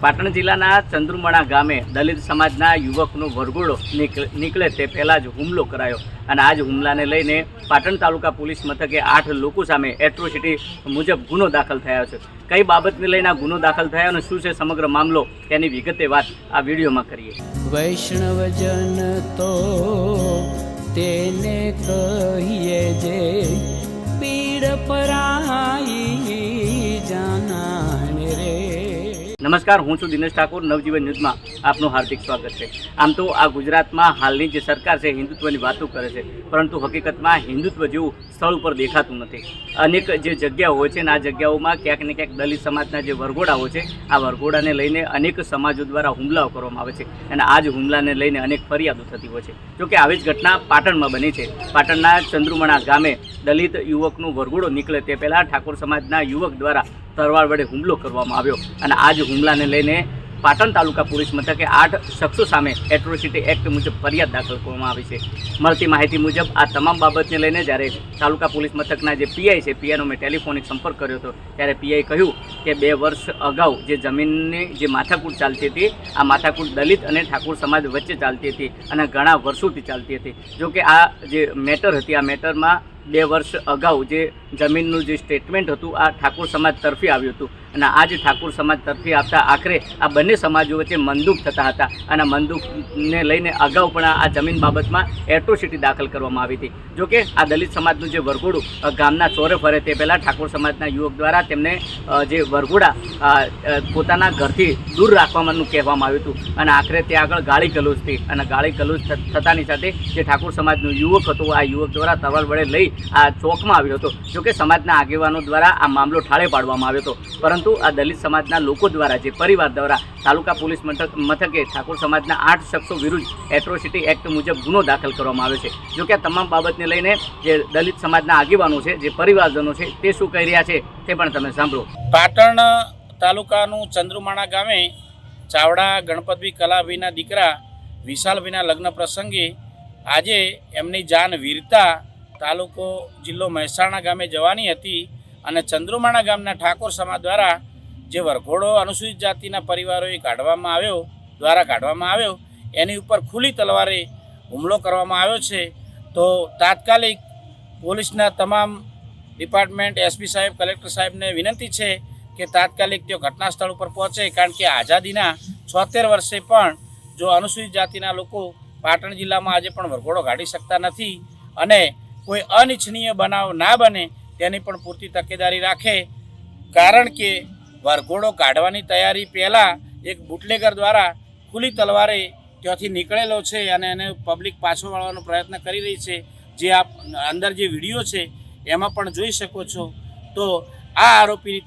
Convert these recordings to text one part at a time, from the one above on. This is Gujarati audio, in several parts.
પાટણ જિલ્લાના ચંદ્રુમણા ગામે દલિત સમાજના યુવકનો વરઘોડો નીકળે તે પહેલાં જ હુમલો કરાયો અને આ જ હુમલાને લઈને પાટણ તાલુકા પોલીસ મથકે 8 લોકો સામે એટ્રોસિટી મુજબ ગુનો દાખલ થયો છે। કઈ બાબતને લઈને આ ગુનો દાખલ થયો અને શું છે સમગ્ર મામલો તેની વિગતે વાત આ વિડીયોમાં કરીએ। વૈષ્ણવજન તો તેને કહીએ જે પીડ પરાઈ જાનાને રે। नमस्कार, हूँ छूँ दिनेश ठाकुर। नवजीवन न्यूज में आपનું हार्दिक स्वागत है। आम तो आ गुजरात में हालनी जे सरकार है हिंदुत्वनी बातों करे छे, परंतु हकीकत में हिंदुत्व जेवुं स्थल पर देखातुं नथी। अनेक जे जग्याओ होय छे आ जग्याओं में क्यांक ने क्यांक दलित समाजना जे वरघोड़ाओ छे आ वरघोड़ाने लईने अनेक समाजों द्वारा हुमलाओ करवामां आवे छे अने आ ज हुमलाने लईने अनेक फरियादो थती होय छे। जो कि आवी ज घटना पाटणमां बनी छे। पाटणना चंद्रुमणा गामे दलित युवकनो वरघोड़ो निकळे ते पहेला ठाकोर समाजना युवक द्वारा तरवार वडे हुमलो करवामां आव्यो અને આ જ હુમલાને લઈને પાટણ તાલુકા પોલીસ મથકે 8 શખ્સો સામે એટ્રોસિટી એક્ટ મુજબ ફરિયાદ દાખલ કરવામાં આવી છે। મળતી માહિતી મુજબ આ તમામ બાબતને લઈને જ્યારે તાલુકા પોલીસ મથકના જે પીઆઈ છે પીઆઈનો મેં ટેલિફોનિક સંપર્ક કર્યો હતો ત્યારે પીઆઈ કહ્યું કે 2 વર્ષ અગાઉ જે જમીનની જે માથાકૂટ ચાલતી હતી આ માથાકૂટ દલિત અને ઠાકોર સમાજ વચ્ચે ચાલતી હતી અને ઘણા વર્ષોથી ચાલતી હતી। જો કે આ જે મેટર હતી આ મેટરમાં 2 વર્ષ અગાઉ જે જમીનનું જે સ્ટેટમેન્ટ હતું આ ઠાકોર સમાજ તરફી આવ્યું હતું અને આ જે ઠાકોર સમાજ તરફી આવતા આખરે આ બંને સમાજો વચ્ચે મંદુક થતા હતા અને મંદુકને લઈને અગાઉ પણ આ જમીન બાબતમાં એટ્રોસિટી દાખલ કરવામાં આવી હતી। જો કે આ દલિત સમાજનું જે વરઘોડું ગામના ચોરે ફરે તે પહેલાં ઠાકોર સમાજના યુવક દ્વારા તેમને જે વરઘોડા પોતાના ઘરથી દૂર રાખવાનું કહેવામાં આવ્યું હતું અને આખરે તે આગળ ગાળી ગલોચ થઈ અને ગાળી ગલોચ થતાની સાથે જે ઠાકોર સમાજનું યુવક હતો આ યુવક દ્વારા તલવાર વડે લઈ આ ચોકમાં આવ્યો હતો। જો કે સમાજના આગેવાનો દ્વારા આ મામલો ઠાળે પાડવામાં આવ્યો હતો, પરંતુ આ દલિત સમાજના લોકો દ્વારા જે પરિવાર દ્વારા તાલુકા પોલીસ મથકે ઠાકોર સમાજના 8 શખ્સો વિરુદ્ધ એટ્રોસિટી એક્ટ મુજબ ગુનો દાખલ કરવામાં આવ્યો છે। જો કે આ તમામ બાબતને લઈને જે દલિત સમાજના આગેવાનો છે જે પરિવારજનો છે તે શું કહી રહ્યા છે તે પણ તમે સાંભળો। પાટણ તાલુકાનું ચંદ્રુમાણા ગામે ચાવડા ગણપતભાઈ કલાભાઈના દીકરા વિશાલભાઈના લગ્ન પ્રસંગે આજે એમની જાન વીરતા તાલુકો જિલ્લો મહેસાણા ગામે જવાની હતી અને ચંદ્રુમાણા ગામના ઠાકોર સમાજ દ્વારા જે વરઘોડો અનુસૂચિત જાતિના પરિવારોએ કાઢવામાં આવ્યો એની ઉપર ખુલ્લી તલવારે હુમલો કરવામાં આવ્યો છે। તો તાત્કાલિક પોલીસના તમામ ડિપાર્ટમેન્ટ એસપી સાહેબ કલેક્ટર સાહેબને વિનંતી છે કે તાત્કાલિક તેઓ ઘટના સ્થળ ઉપર પહોંચે, કારણ કે આઝાદીના 76 વર્ષે પણ જો અનુસૂચિત જાતિના લોકો પાટણ જિલ્લામાં આજે પણ વરઘોડો કાઢી શકતા નથી અને કોઈ અનિચ્છનીય બનાવ ના બને તેની પણ પૂરતી તકેદારી રાખે। કારણ કે વરઘોડો કાઢવાની તૈયારી પહેલાં એક બુટલેગર દ્વારા ખુલ્લી તલવારે ત્યાંથી નીકળેલો છે અને એને પબ્લિક પાછો વાળવાનો પ્રયત્ન કરી રહી છે, જે આપ અંદર જે વિડીયો છે એમાં પણ જોઈ શકો છો। તો આ આરોપીની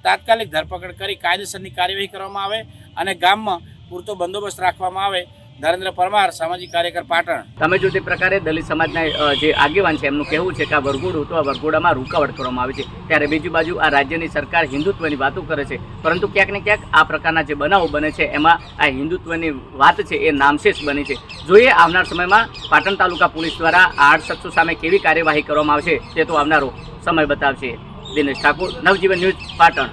તાત્કાલિક ધરપકડ કરી કાયદેસરની કાર્યવાહી કરવામાં આવે અને ગામમાં પૂરતો બંદોબસ્ત રાખવામાં આવે। નરેન્દ્ર પરમાર, સામાજિક કાર્યકર, પાટણ। તમે જો તે પ્રકારે દલિત સમાજના જે આગેવાન છે એમનું કહેવું છે કે આ વરઘોડું તો આ વરઘોડામાં રૂકાવટ કરવામાં આવી છે, ત્યારે બીજી બાજુ આ રાજ્યની સરકાર હિન્દુત્વની વાતો કરે છે, પરંતુ ક્યાંક ને ક્યાંક આ પ્રકારના જે બનાવો બને છે એમાં આ હિન્દુત્વની વાત છે એ નામશેષ બની છે। જોઈએ આવનાર સમયમાં પાટણ તાલુકા પોલીસ દ્વારા 8 શખ્સો સામે કેવી કાર્યવાહી કરવામાં આવશે તે તો આવનારો સમય બતાવશે। દિનેશ ઠાકુર, નવજીવન ન્યૂઝ, પાટણ।